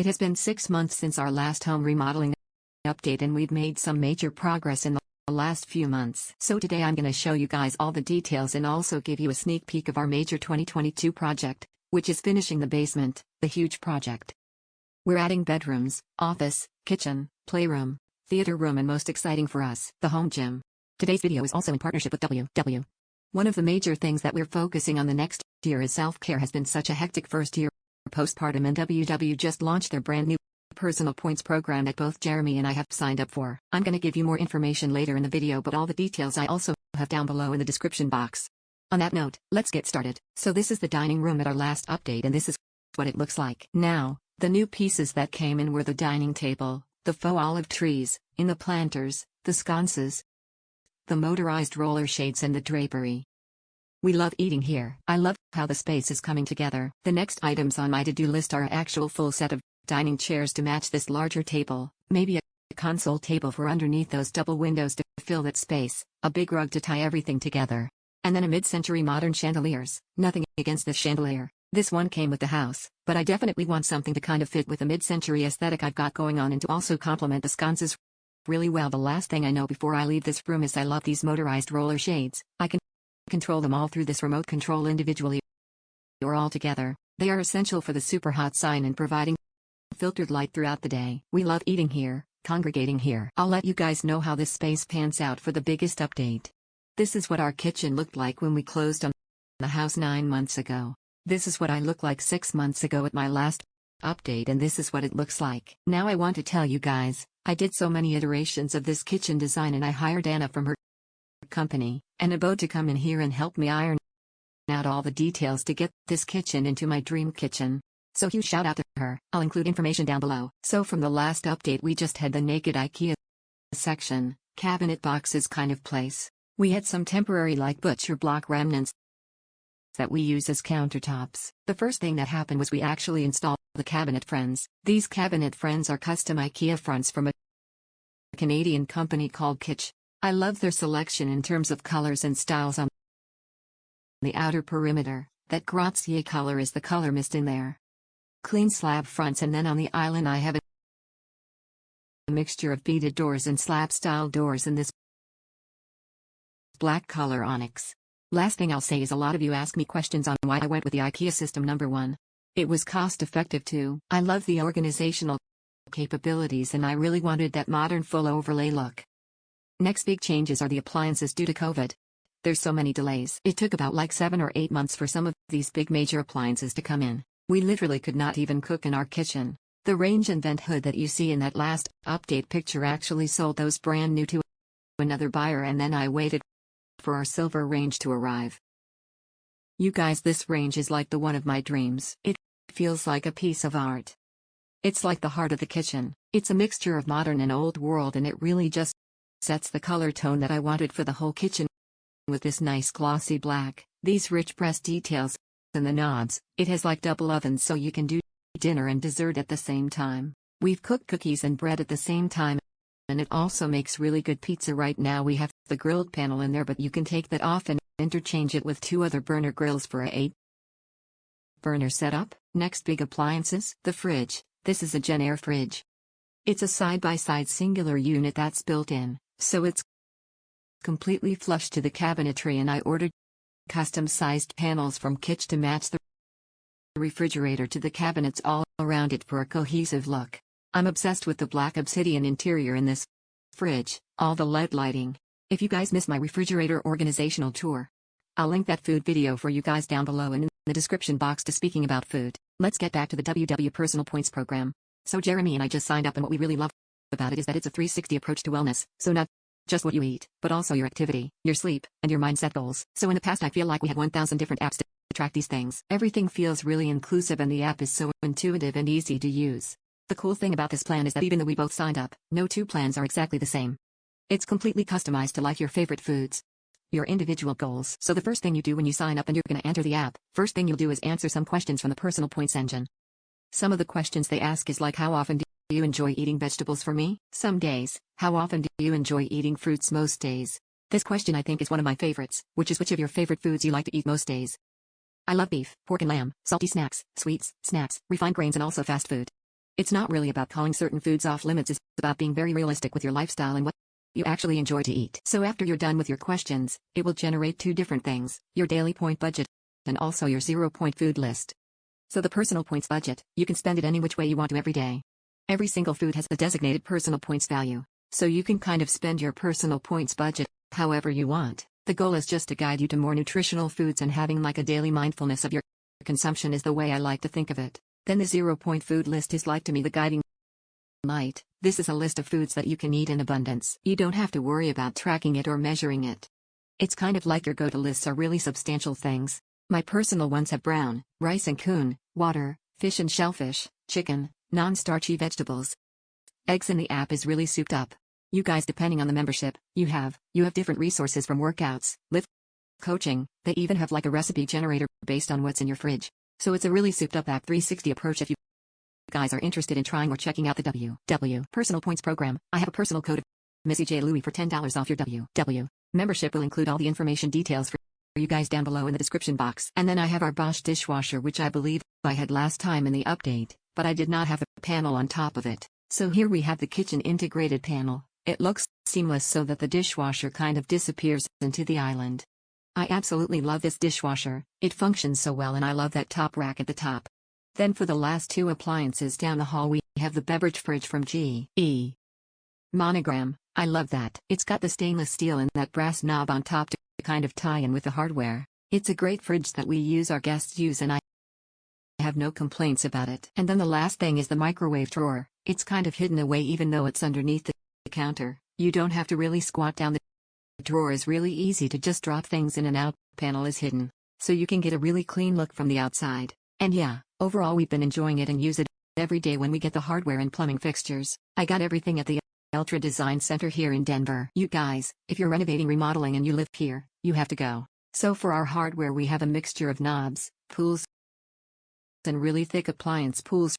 It has been 6 months since our last home remodeling update, and we've made some major progress in the last few months. So today I'm going to show you guys all the details and also give you a sneak peek of our major 2022 project, which is finishing the basement, the huge project. We're adding bedrooms, office, kitchen, playroom, theater room, and most exciting for us, the home gym. Today's video is also in partnership with WW. One of the major things that we're focusing on the next year is self-care. Has been such a hectic first year postpartum, and WW just launched their brand new personal points program that both Jeremy and I have signed up for. I'm going to give you more information later in the video, but all the details I also have down below in the description box. On that note, let's get started. So this is the dining room at our last update, and this is what it looks like. Now, the new pieces that came in were the dining table, the faux olive trees, in the planters, the sconces, the motorized roller shades, and the drapery. We love eating here. I love how the space is coming together. The next items on my to-do list are an actual full set of dining chairs to match this larger table, maybe a console table for underneath those double windows to fill that space, a big rug to tie everything together, and then a mid-century modern chandeliers. Nothing against this chandelier. This one came with the house, but I definitely want something to kind of fit with the mid-century aesthetic I've got going on and to also complement the sconces really well. The last thing I know before I leave this room is I love these motorized roller shades. I can control them all through this remote control individually or all together. They are essential for the super hot sign and providing filtered light throughout the day. We love eating here, congregating here. I'll let you guys know how this space pans out for the biggest update. This is what our kitchen looked like when we closed on the house 9 months ago. This is what I looked like 6 months ago at my last update, and this is what it looks like. Now I want to tell you guys, I did so many iterations of this kitchen design, and I hired Anna from her company and Abo to come in here and help me iron out all the details to get this kitchen into my dream kitchen. So huge shout out to her. I'll include information down below. So from the last update, we just had the naked IKEA section, cabinet boxes kind of place. We had some temporary like butcher block remnants that we use as countertops. The first thing that happened was we actually installed the cabinet friends. These cabinet friends are custom IKEA fronts from a Canadian company called Kitsch. I love their selection in terms of colors and styles. On the outer perimeter, that grazie color is the color mist in there. Clean slab fronts, and then on the island I have a mixture of beaded doors and slab style doors in this black color onyx. Last thing I'll say is a lot of you ask me questions on why I went with the IKEA system number 1. It was cost effective too. I love the organizational capabilities, and I really wanted that modern full overlay look. Next big changes are the appliances due to COVID. There's so many delays. It took about like 7 or 8 months for some of these big major appliances to come in. We literally could not even cook in our kitchen. The range and vent hood that you see in that last update picture actually sold those brand new to another buyer, and then I waited for our silver range to arrive. You guys, this range is like the one of my dreams. It feels like a piece of art. It's like the heart of the kitchen. It's a mixture of modern and old world, and it really just sets the color tone that I wanted for the whole kitchen. With this nice glossy black, these rich press details, and the knobs, it has like double ovens so you can do dinner and dessert at the same time. We've cooked cookies and bread at the same time, and it also makes really good pizza. Right now we have the grilled panel in there, but you can take that off and interchange it with 2 other burner grills for a 8 burner setup. Next big appliances, the fridge. This is a Gen Air fridge. It's a side-by-side singular unit that's built in, so it's completely flush to the cabinetry, and I ordered custom-sized panels from Kitsch to match the refrigerator to the cabinets all around it for a cohesive look. I'm obsessed with the black obsidian interior in this fridge, all the LED lighting. If you guys missed my refrigerator organizational tour, I'll link that food video for you guys down below and in the description box. To speaking about food, let's get back to the WW Personal Points program. So Jeremy and I just signed up, and what we really love about it is that it's a 360 approach to wellness, so not just what you eat, but also your activity, your sleep, and your mindset goals. So in the past I feel like we had 1,000 different apps to track these things. Everything feels really inclusive, and the app is so intuitive and easy to use. The cool thing about this plan is that even though we both signed up, no 2 plans are exactly the same. It's completely customized to like your favorite foods, your individual goals. So the first thing you do when you sign up and you're going to enter the app, first thing you'll do is answer some questions from the Personal Points engine. Some of the questions they ask is like, how often do you enjoy eating vegetables? For me, some days. How often do you enjoy eating fruits? Most days. This question I think is one of my favorites, which is which of your favorite foods you like to eat most days. I love beef, pork and lamb, salty snacks, sweets, snacks, refined grains, and also fast food. It's not really about calling certain foods off limits, it's about being very realistic with your lifestyle and what you actually enjoy to eat. So after you're done with your questions, it will generate two different things, your daily point budget and also your 0-point food list. So the personal points budget, you can spend it any which way you want to every day. Every single food has a designated personal points value, so you can kind of spend your personal points budget however you want. The goal is just to guide you to more nutritional foods, and having like a daily mindfulness of your consumption is the way I like to think of it. Then the 0-point food list is like to me the guiding light. This is a list of foods that you can eat in abundance. You don't have to worry about tracking it or measuring it. It's kind of like your go-to lists are really substantial things. My personal ones have brown rice and coon, water, fish and shellfish, chicken, non-starchy vegetables. Eggs, in the app is really souped up. You guys, depending on the membership you have different resources from workouts, lift, coaching. They even have like a recipe generator based on what's in your fridge. So it's a really souped up app 360 approach if you guys are interested in trying or checking out the WW Personal Points program. I have a personal code of Missy J. Louie for $10 off your WW membership. Will include all the information details for you guys down below in the description box. And then I have our Bosch dishwasher, which I believe I had last time in the update, but I did not have a panel on top of it. So here we have the kitchen integrated panel. It looks seamless so that the dishwasher kind of disappears into the island. I absolutely love this dishwasher. It functions so well, and I love that top rack at the top. Then for the last two appliances down the hall, we have the beverage fridge from GE. Monogram. I love that. It's got the stainless steel and that brass knob on top to kind of tie in with the hardware. It's a great fridge that we use, our guests use, and I have no complaints about it. And then the last thing is the microwave drawer. It's kind of hidden away even though it's underneath the counter. You don't have to really squat down. The drawer is really easy to just drop things in and out. Panel is hidden, so you can get a really clean look from the outside. And yeah, overall we've been enjoying it and use it every day when we get the hardware and plumbing fixtures. I got everything at the Ultra Design Center here in Denver. You guys, if you're renovating, remodeling and you live here, you have to go. So for our hardware we have a mixture of knobs, pools, and really thick appliance pools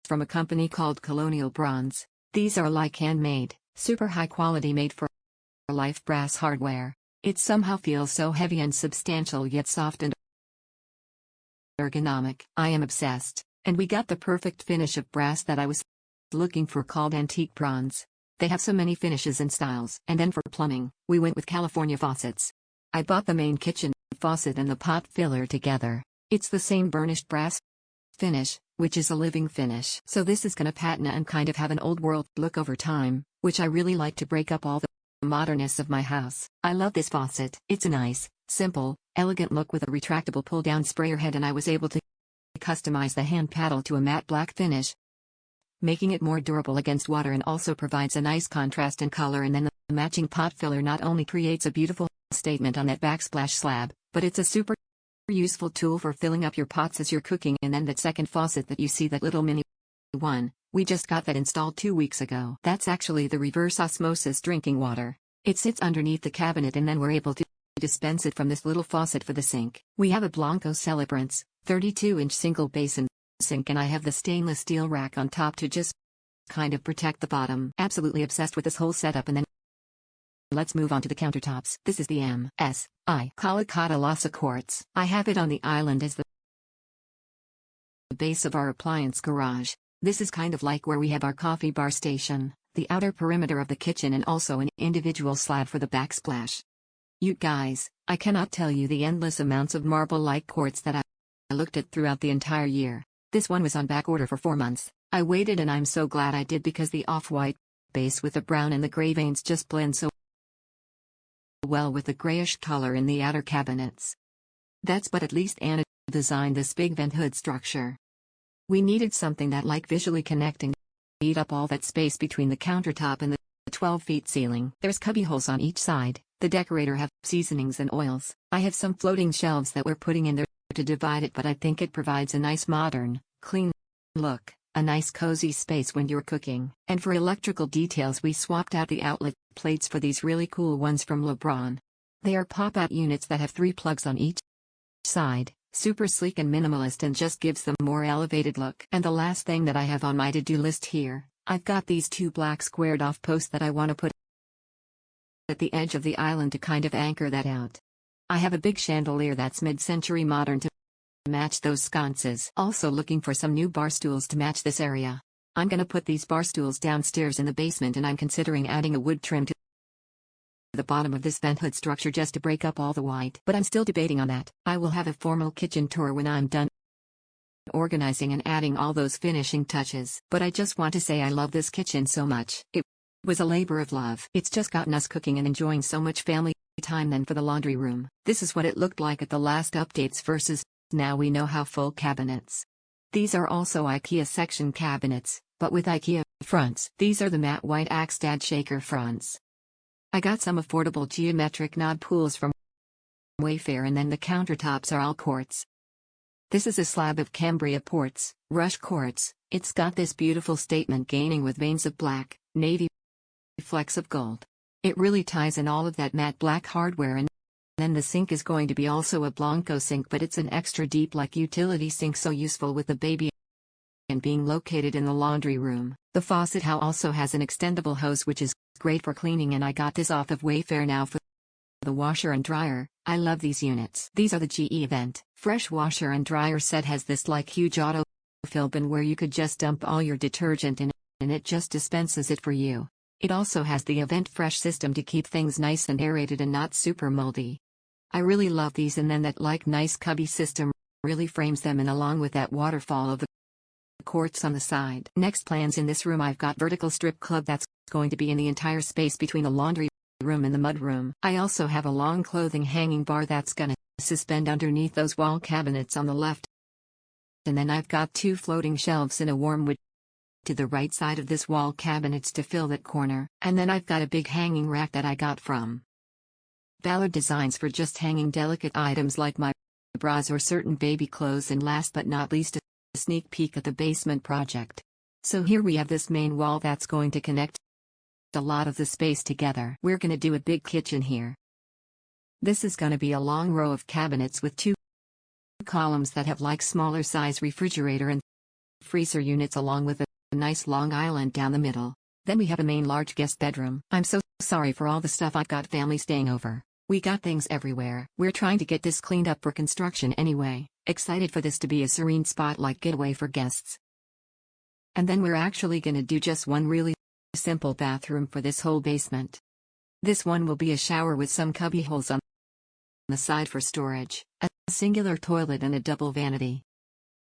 from a company called Colonial Bronze. These are like handmade, super high quality, made for life brass hardware. It somehow feels so heavy and substantial yet soft and ergonomic. I am obsessed, and we got the perfect finish of brass that I was looking for, called antique bronze. They have so many finishes and styles. And then for plumbing, we went with California faucets. I bought the main kitchen faucet and the pot filler together. It's the same burnished brass finish, which is a living finish. So this is gonna patina and kind of have an old world look over time, which I really like to break up all the modernness of my house. I love this faucet. It's a nice, simple, elegant look with a retractable pull-down sprayer head, and I was able to customize the hand paddle to a matte black finish, making it more durable against water and also provides a nice contrast in color. And then the matching pot filler not only creates a beautiful statement on that backsplash slab, but it's a super useful tool for filling up your pots as you're cooking. And then that second faucet that you see, that little mini one, we just got that installed 2 weeks ago. That's actually the reverse osmosis drinking water. It sits underneath the cabinet, and then we're able to dispense it from this little faucet for the sink. We have a Blanco Celebrants 32-inch single basin sink, and I have the stainless steel rack on top to just kind of protect the bottom. Absolutely obsessed with this whole setup. And then let's move on to the countertops. This is the MSI Calicata Lassa quartz. I have it on the island as the base of our appliance garage. This is kind of like where we have our coffee bar station, the outer perimeter of the kitchen, and also an individual slab for the backsplash. You guys, I cannot tell you the endless amounts of marble-like quartz that I looked at throughout the entire year. This one was on back order for 4 months. I waited, and I'm so glad I did, because the off-white base with the brown and the gray veins just blend so well with the grayish color in the outer cabinets. But at least Anna designed this big vent hood structure. We needed something that like visually connecting, eat up all that space between the countertop and the 12-feet ceiling. There's cubby holes on each side. The decorator have seasonings and oils. I have some floating shelves that we're putting in there to divide it, but I think it provides a nice modern, clean look, a nice cozy space when you're cooking. And for electrical details, we swapped out the outlet plates for these really cool ones from LeBron. They are pop-out units that have 3 plugs on each side. Super sleek and minimalist, and just gives them more elevated look. And the last thing that I have on my to-do list here, I've got these 2 black squared off posts that I want to put at the edge of the island to kind of anchor that out. I have a big chandelier that's mid-century modern to match those sconces. Also looking for some new bar stools to match this area. I'm gonna put these bar stools downstairs in the basement, and I'm considering adding a wood trim to the bottom of this vent hood structure just to break up all the white. But I'm still debating on that. I will have a formal kitchen tour when I'm done organizing and adding all those finishing touches. But I just want to say I love this kitchen so much. It was a labor of love. It's just gotten us cooking and enjoying so much family time. Then for the laundry room, this is what it looked like at the last updates versus now. We know how full cabinets. These are also IKEA section cabinets, but with IKEA fronts. These are the matte white Axtad shaker fronts. I got some affordable geometric knob pools from Wayfair, and then the countertops are all quartz. This is a slab of Cambria quartz, rush quartz. It's got this beautiful statement gaining with veins of black, navy, flecks of gold. It really ties in all of that matte black hardware. And then the sink is going to be also a Blanco sink, but it's an extra deep like utility sink, so useful with the baby and being located in the laundry room. The faucet also has an extendable hose, which is great for cleaning, and I got this off of Wayfair. Now for the washer and dryer, I love these units. These are the GE Event Fresh washer and dryer set. Has this like huge auto fill bin where you could just dump all your detergent in, and it just dispenses it for you. It also has the Event Fresh system to keep things nice and aerated and not super moldy. I really love these, and then that like nice cubby system really frames them in, along with that waterfall of the quartz on the side. Next, plans in this room. I've got vertical strip club that's going to be in the entire space between the laundry room and the mud room. I also have a long clothing hanging bar that's gonna suspend underneath those wall cabinets on the left. And then I've got 2 floating shelves in a warm wood to the right side of this wall cabinets to fill that corner. And then I've got a big hanging rack that I got from Ballard Designs for just hanging delicate items like my bras or certain baby clothes. And last but not least, a sneak peek at the basement project. So here we have this main wall that's going to connect a lot of the space together. We're gonna do a big kitchen here. This is gonna be a long row of cabinets with 2 columns that have like smaller size refrigerator and freezer units, along with a nice long island down the middle. Then we have a main large guest bedroom. I'm so sorry for all the stuff. I've got family staying over. We got things everywhere. We're trying to get this cleaned up for construction anyway. Excited for this to be a serene spot-like getaway for guests. And then we're actually gonna do just one really simple bathroom for this whole basement. This one will be a shower with some cubby holes on the side for storage, a singular toilet and a double vanity.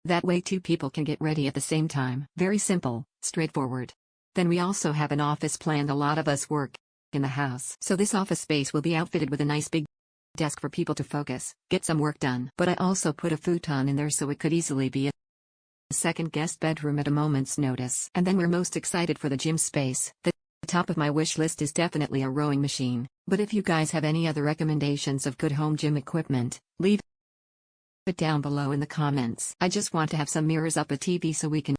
That way 2 people can get ready at the same time. Very simple, straightforward. Then we also have an office planned. A lot of us work in the house, so this office space will be outfitted with a nice big desk for people to focus, get some work done. But I also put a futon in there so it could easily be a second guest bedroom at a moment's notice. And then we're most excited for the gym space. The top of my wish list is definitely a rowing machine, but if you guys have any other recommendations of good home gym equipment, leave it down below in the comments. I just want to have some mirrors up, a TV so we can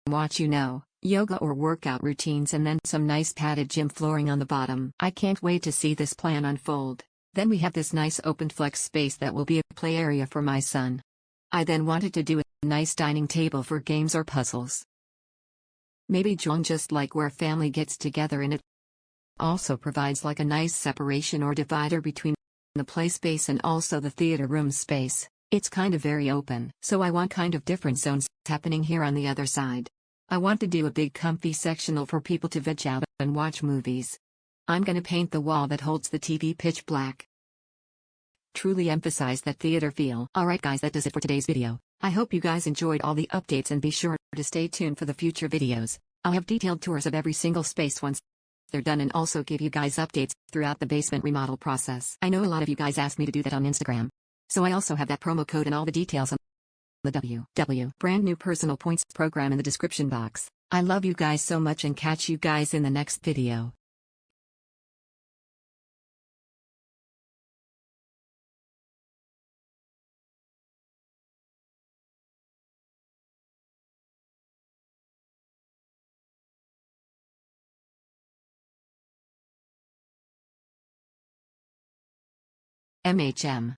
watch, yoga or workout routines, and then some nice padded gym flooring on the bottom. I can't wait to see this plan unfold. Then we have this nice open flex space that will be a play area for my son. I then wanted to do a nice dining table for games or puzzles. Maybe just like where family gets together, and it also provides like a nice separation or divider between the play space and also the theater room space. It's kind of very open, so I want kind of different zones happening here on the other side. I want to do a big comfy sectional for people to veg out and watch movies. I'm gonna paint the wall that holds the TV pitch black. Truly emphasize that theater feel. Alright guys, that does it for today's video. I hope you guys enjoyed all the updates, and be sure to stay tuned for the future videos. I'll have detailed tours of every single space once they're done, and also give you guys updates throughout the basement remodel process. I know a lot of you guys asked me to do that on Instagram, so I also have that promo code and all the details on the WW brand new personal points program in the description box. I love you guys so much, and catch you guys in the next video. MHM.